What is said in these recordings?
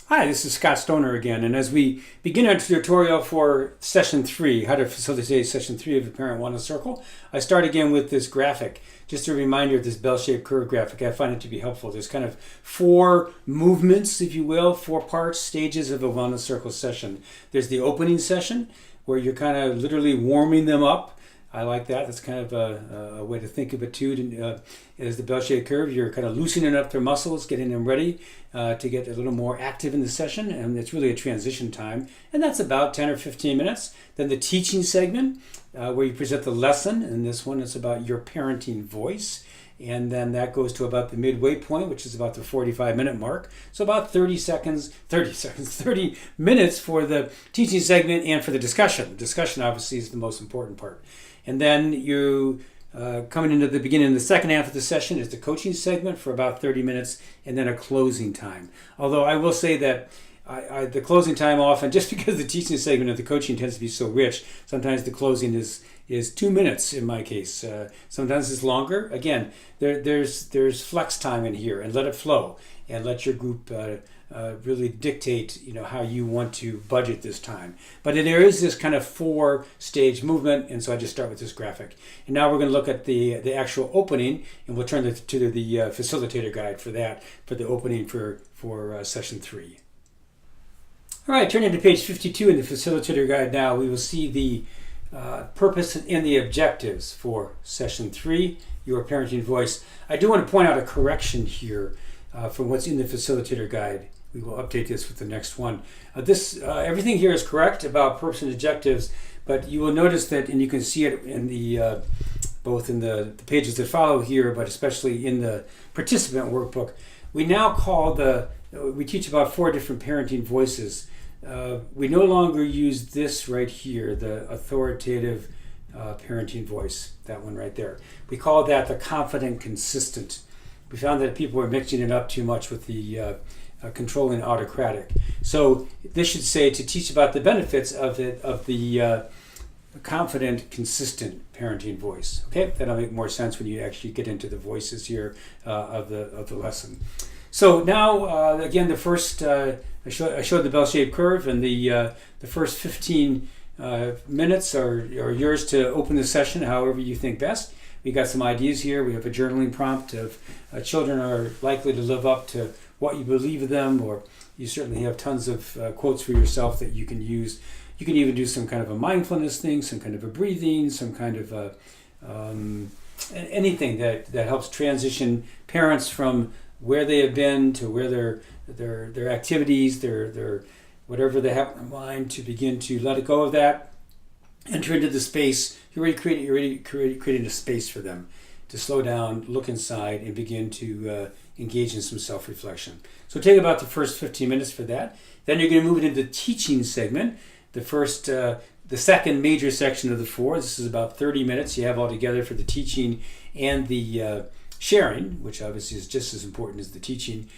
Hi, this is Scott Stoner again, and as we begin our tutorial for Session 3, how to facilitate Session 3 of the Parent Wellness Circle, I start again with this graphic. Just a reminder of this bell-shaped curve graphic. I find it to be helpful. There's kind of four movements, if you will, four parts, stages of a Wellness Circle session. There's the opening session, where you're kind of literally warming them up. I like that. That's kind of a way to think of it too. As the bell-shaped curve, you're kind of loosening up their muscles, getting them ready to get a little more active in the session, and it's really a transition time. And that's about 10 or 15 minutes. Then the teaching segment, where you present the lesson, and this one is about your parenting voice. And then that goes to about the midway point, which is about the 45-minute mark. So about 30 minutes for the teaching segment and for the discussion. The discussion obviously is the most important part. And then you coming into the beginning of the second half of the session is the coaching segment for about 30 minutes and then a closing time. Although I will say that the closing time often, just because the teaching segment of the coaching tends to be so rich, sometimes the closing is 2 minutes in my case. Sometimes it's longer. Again, there's flex time in here, and let it flow and let your group really dictate how you want to budget this time. But there is this kind of 4-stage movement, and so I just start with this graphic. And now we're going to look at the actual opening, and we'll turn to the facilitator guide for that, for the opening for Session 3. All right, turning to page 52 in the facilitator guide now, we will see the purpose and the objectives for Session 3, Your Parenting Voice. I do want to point out a correction here from what's in the facilitator guide. We will update this with the next one. Everything here is correct about purpose and objectives, but you will notice that, and you can see it in the both in the pages that follow here, but especially in the participant workbook. We now we teach about 4 different parenting voices. We no longer use this right here, the authoritative parenting voice, that one right there. We call that the confident consistent. We found that people were mixing it up too much with the controlling autocratic. So this should say to teach about the benefits of the confident consistent parenting voice. Okay, that'll make more sense when you actually get into the voices here of the lesson. So now, again, the first I showed the bell-shaped curve, and the first 15 minutes are yours to open the session however you think best. We got some ideas here. We have a journaling prompt of children are likely to live up to what you believe of them, or you certainly have tons of quotes for yourself that you can use. You can even do some kind of a mindfulness thing, some kind of a breathing, some kind of anything that helps transition parents from where they have been to where their activities, their whatever they have in mind, to begin to let go of that, enter into the space. You're already creating a space for them to slow down, look inside, and begin to engage in some self-reflection. So take about the first 15 minutes for that. Then you're going to move it into the teaching segment. The second major section of the 4. This is about 30 minutes you have all together for the teaching and the sharing, which obviously is just as important as the teaching.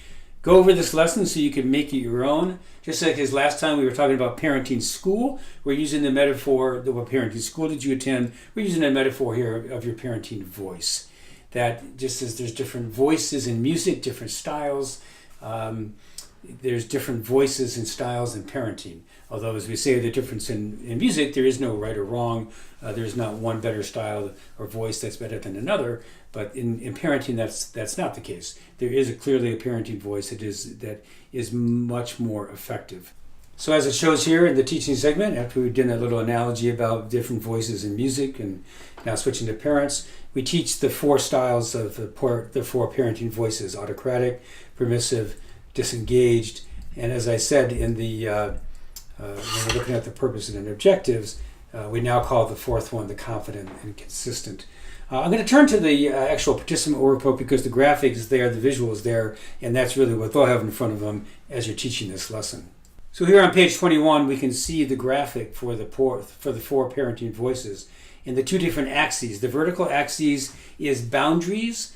Go over this lesson so you can make it your own. Just like as last time we were talking about parenting school, we're using the metaphor, what parenting school did you attend? We're using a metaphor here of your parenting voice. That just as there's different voices in music, different styles, there's different voices and styles in parenting. Although, as we say, the difference in music, there is no right or wrong. There's not one better style or voice that's better than another. But in parenting, that's not the case. There is clearly a parenting voice that is much more effective. So as it shows here in the teaching segment, after we've done a little analogy about different voices in music and now switching to parents, we teach the 4 styles of the 4 parenting voices: autocratic, permissive, disengaged, and as I said in the when we're looking at the purpose and objectives, we now call the 4th one the confident and consistent. I'm going to turn to the actual participant workbook because the graphic is there, the visual is there, and that's really what they'll have in front of them as you're teaching this lesson. So here on page 21, we can see the graphic for the 4 parenting voices in the 2 different axes. The vertical axis is boundaries.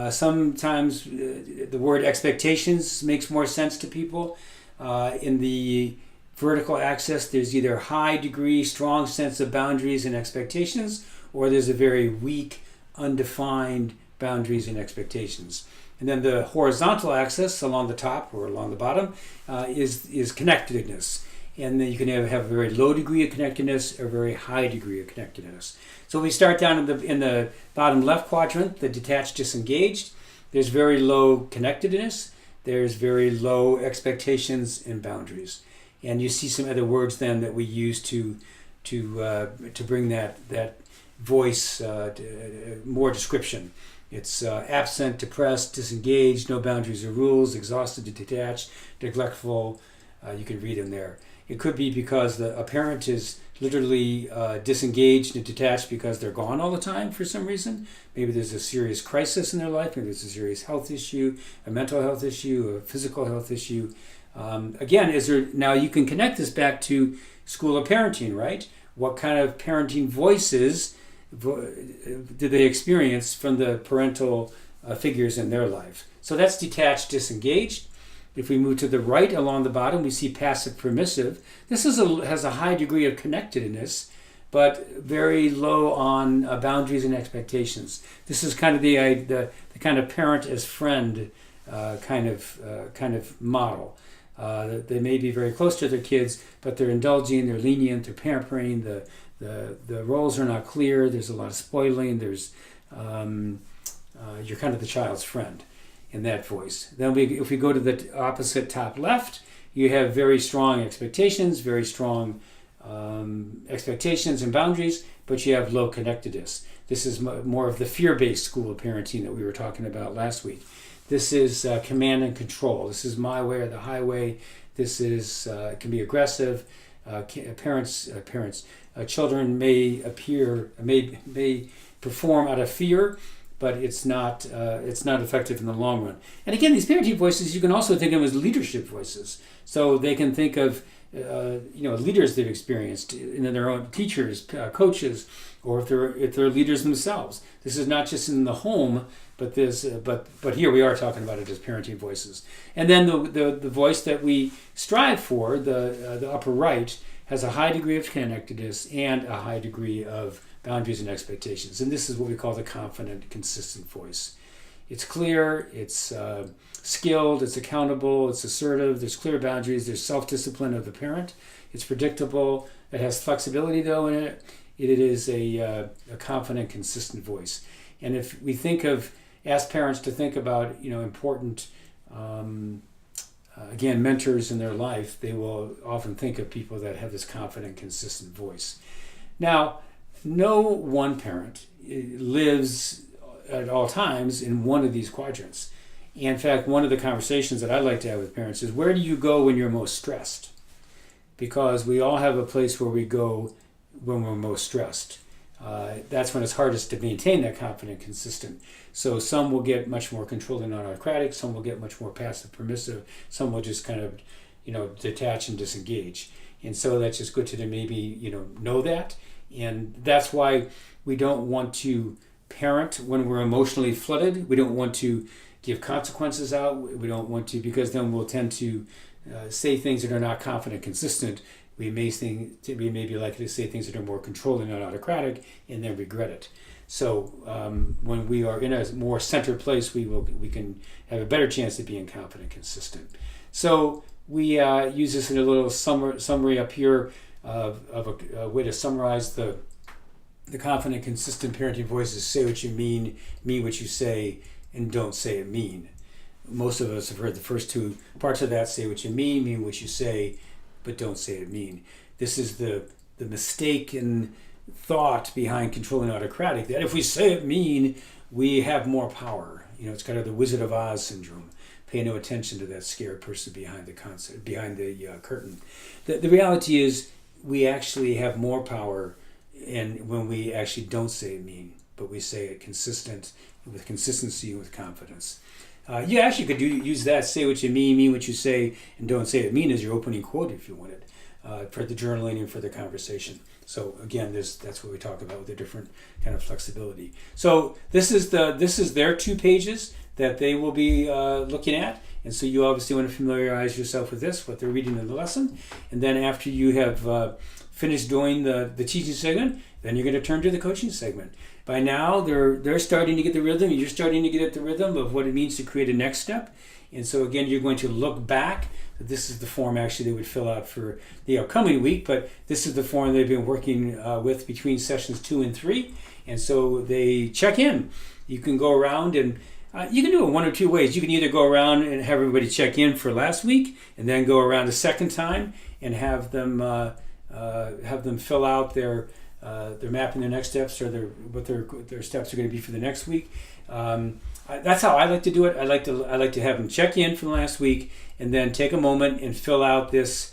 Sometimes the word expectations makes more sense to people. In the vertical axis, there's either high degree, strong sense of boundaries and expectations, or there's a very weak, undefined boundaries and expectations. And then the horizontal axis along the top or along the bottom is connectedness. And then you can have a very low degree of connectedness or a very high degree of connectedness. So we start down in the bottom left quadrant, the detached, disengaged. There's very low connectedness. There's very low expectations and boundaries. And you see some other words then that we use to bring that voice more description. It's absent, depressed, disengaged, no boundaries or rules, exhausted, detached, neglectful. You can read them there. It could be because a parent is literally disengaged and detached because they're gone all the time for some reason. Maybe there's a serious crisis in their life. Maybe there's a serious health issue, a mental health issue, a physical health issue. Again, now you can connect this back to School of Parenting, right? What kind of parenting voices did they experience from the parental figures in their life? So that's detached, disengaged. If we move to the right along the bottom, we see passive permissive. This has a high degree of connectedness, but very low on boundaries and expectations. This is kind of the kind of parent as friend kind of model. They may be very close to their kids, but they're indulging, they're lenient, they're pampering. The roles are not clear. There's a lot of spoiling. There's you're kind of the child's friend in that voice. Then if we go to the opposite top left, you have very strong expectations, very strong expectations and boundaries, but you have low connectedness. This is more of the fear-based school of parenting that we were talking about last week. This is command and control. This is my way or the highway. This is can be aggressive. Children may perform out of fear, but it's not effective in the long run. And again, these parenting voices, you can also think of as leadership voices. So they can think of leaders they've experienced, and their own teachers, coaches, or if they're leaders themselves. This is not just in the home, but here we are talking about it as parenting voices. And then the voice that we strive for, the upper right, has a high degree of connectedness and a high degree of boundaries and expectations. And this is what we call the confident, consistent voice. It's clear, it's skilled, it's accountable, it's assertive, there's clear boundaries, there's self-discipline of the parent, it's predictable, it has flexibility though in it. It is a confident, consistent voice. And if we ask parents to think about important again, mentors in their life, they will often think of people that have this confident, consistent voice. Now, no one parent lives at all times in one of these quadrants. In fact, one of the conversations that I like to have with parents is, where do you go when you're most stressed? Because we all have a place where we go when we're most stressed. That's when it's hardest to maintain that confident, consistent. So some will get much more controlling and autocratic, some will get much more passive, permissive, some will just kind of, detach and disengage. And so that's just good to maybe, know that. And that's why we don't want to parent when we're emotionally flooded. We don't want to give consequences out. We don't want to, because then we'll tend to say things that are not confident, consistent. We may be likely to say things that are more controlling and autocratic, and then regret it. So when we are in a more centered place, we can have a better chance of being confident, consistent. So we use this in a little summary up here of a way to summarize the confident, consistent parenting voices. Say what you mean what you say, and don't say it mean. Most of us have heard the first two parts of that. Say what you mean what you say, but don't say it mean. This is the mistaken thought behind controlling autocratic, that if we say it mean, we have more power. It's kind of the Wizard of Oz syndrome. Pay no attention to that scared person behind the curtain. The reality is, we actually have more power, and when we actually don't say it mean, but we say it with consistency and with confidence. You actually could use that, say what you mean what you say, and don't say it mean as your opening quote if you wanted, for the journaling and for the conversation. So again, that's what we talk about with the different kind of flexibility. So this is their 2 pages. that they will be looking at. And so you obviously want to familiarize yourself with this, what they're reading in the lesson. And then after you have finished doing the teaching segment, then you're going to turn to the coaching segment. By now, they're starting to get the rhythm. You're starting to get at the rhythm of what it means to create a next step. And so again, you're going to look back. This is the form actually they would fill out for the upcoming week, but this is the form they've been working with between sessions 2 and 3. And so they check in. You can go around and you can do it one or two ways. You can either go around and have everybody check in for last week, and then go around a second time and have them fill out their mapping their next steps, or what their steps are going to be for the next week. That's how I like to do it. I like to have them check in from last week, and then take a moment and fill out this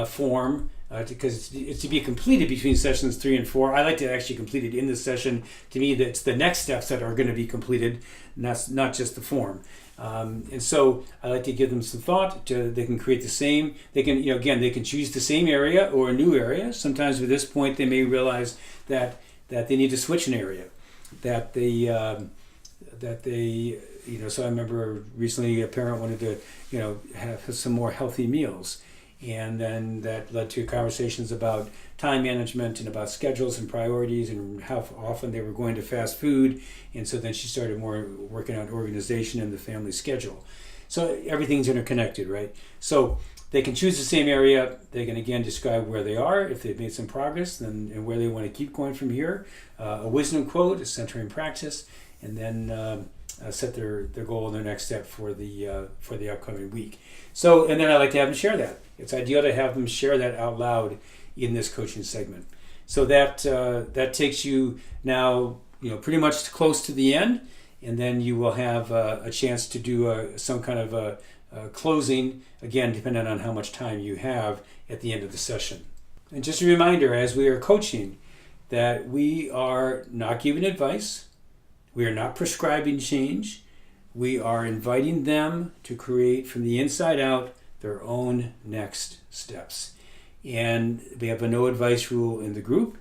form. Because it's to be completed between sessions 3 and 4. I like to actually complete it in the session. To me, that's the next steps that are going to be completed, and that's not just the form. And so I like to give them some thought. They can create the same. They can, they can choose the same area or a new area. Sometimes at this point, they may realize that they need to switch an area. So I remember recently a parent wanted to, have some more healthy meals. And then that led to conversations about time management and about schedules and priorities and how often they were going to fast food. And so then she started more working on organization and the family schedule. So everything's interconnected, right? So they can choose the same area. They can again describe where they are, if they've made some progress, and where they want to keep going from here. A wisdom quote, a center in practice, and then set their goal and their next step for the upcoming week. So, and then I like to have them share that. It's ideal to have them share that out loud in this coaching segment. So that takes you now, pretty much close to the end, and then you will have a chance to do some kind of a closing, again, depending on how much time you have at the end of the session. And just a reminder, as we are coaching, that we are not giving advice. We are not prescribing change. We are inviting them to create from the inside out their own next steps. And we have a no advice rule in the group.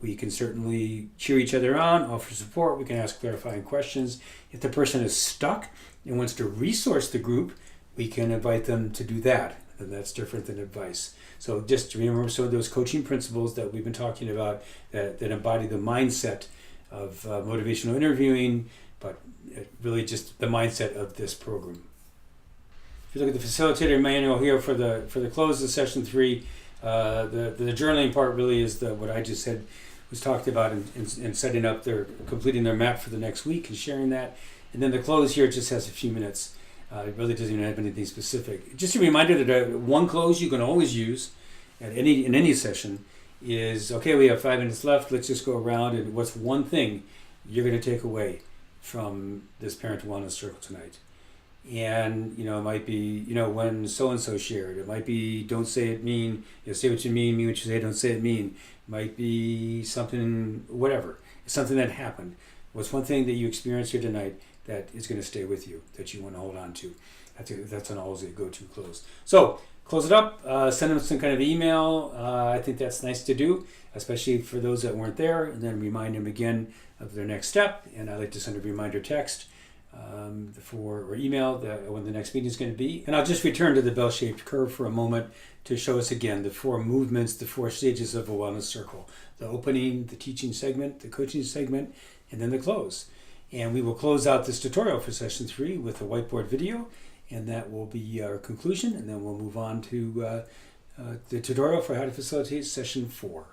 We can certainly cheer each other on, offer support. We can ask clarifying questions. If the person is stuck and wants to resource the group, we can invite them to do that. And that's different than advice. So just remember some of those coaching principles that we've been talking about that embody the mindset of motivational interviewing, but really just the mindset of this program. If you look at the facilitator manual here for the close of session 3, the journaling part really is what I just said was talked about in setting up completing their map for the next week and sharing that. And then the close here just has a few minutes. It really doesn't even have anything specific. Just a reminder that one close you can always use in any session is, okay, we have 5 minutes left. Let's just go around, and what's one thing you're going to take away from this Parent Wellness Circle tonight? And, it might be, when so-and-so shared. It might be, don't say it mean, say what you mean what you say, don't say it mean. It might be something, whatever. It's something that happened. What's one thing that you experienced here tonight that is going to stay with you, that you want to hold on to? That's an always a go-to close. So, close it up, send them some kind of email. I think that's nice to do, especially for those that weren't there, and then remind them again of their next step. And I like to send a reminder text or email when the next meeting is going to be. And I'll just return to the bell-shaped curve for a moment to show us again the 4 movements, the 4 stages of a wellness circle: the opening, the teaching segment, the coaching segment, and then the close. And we will close out this tutorial for session 3 with a whiteboard video, and that will be our conclusion. And then we'll move on to the tutorial for how to facilitate session 4.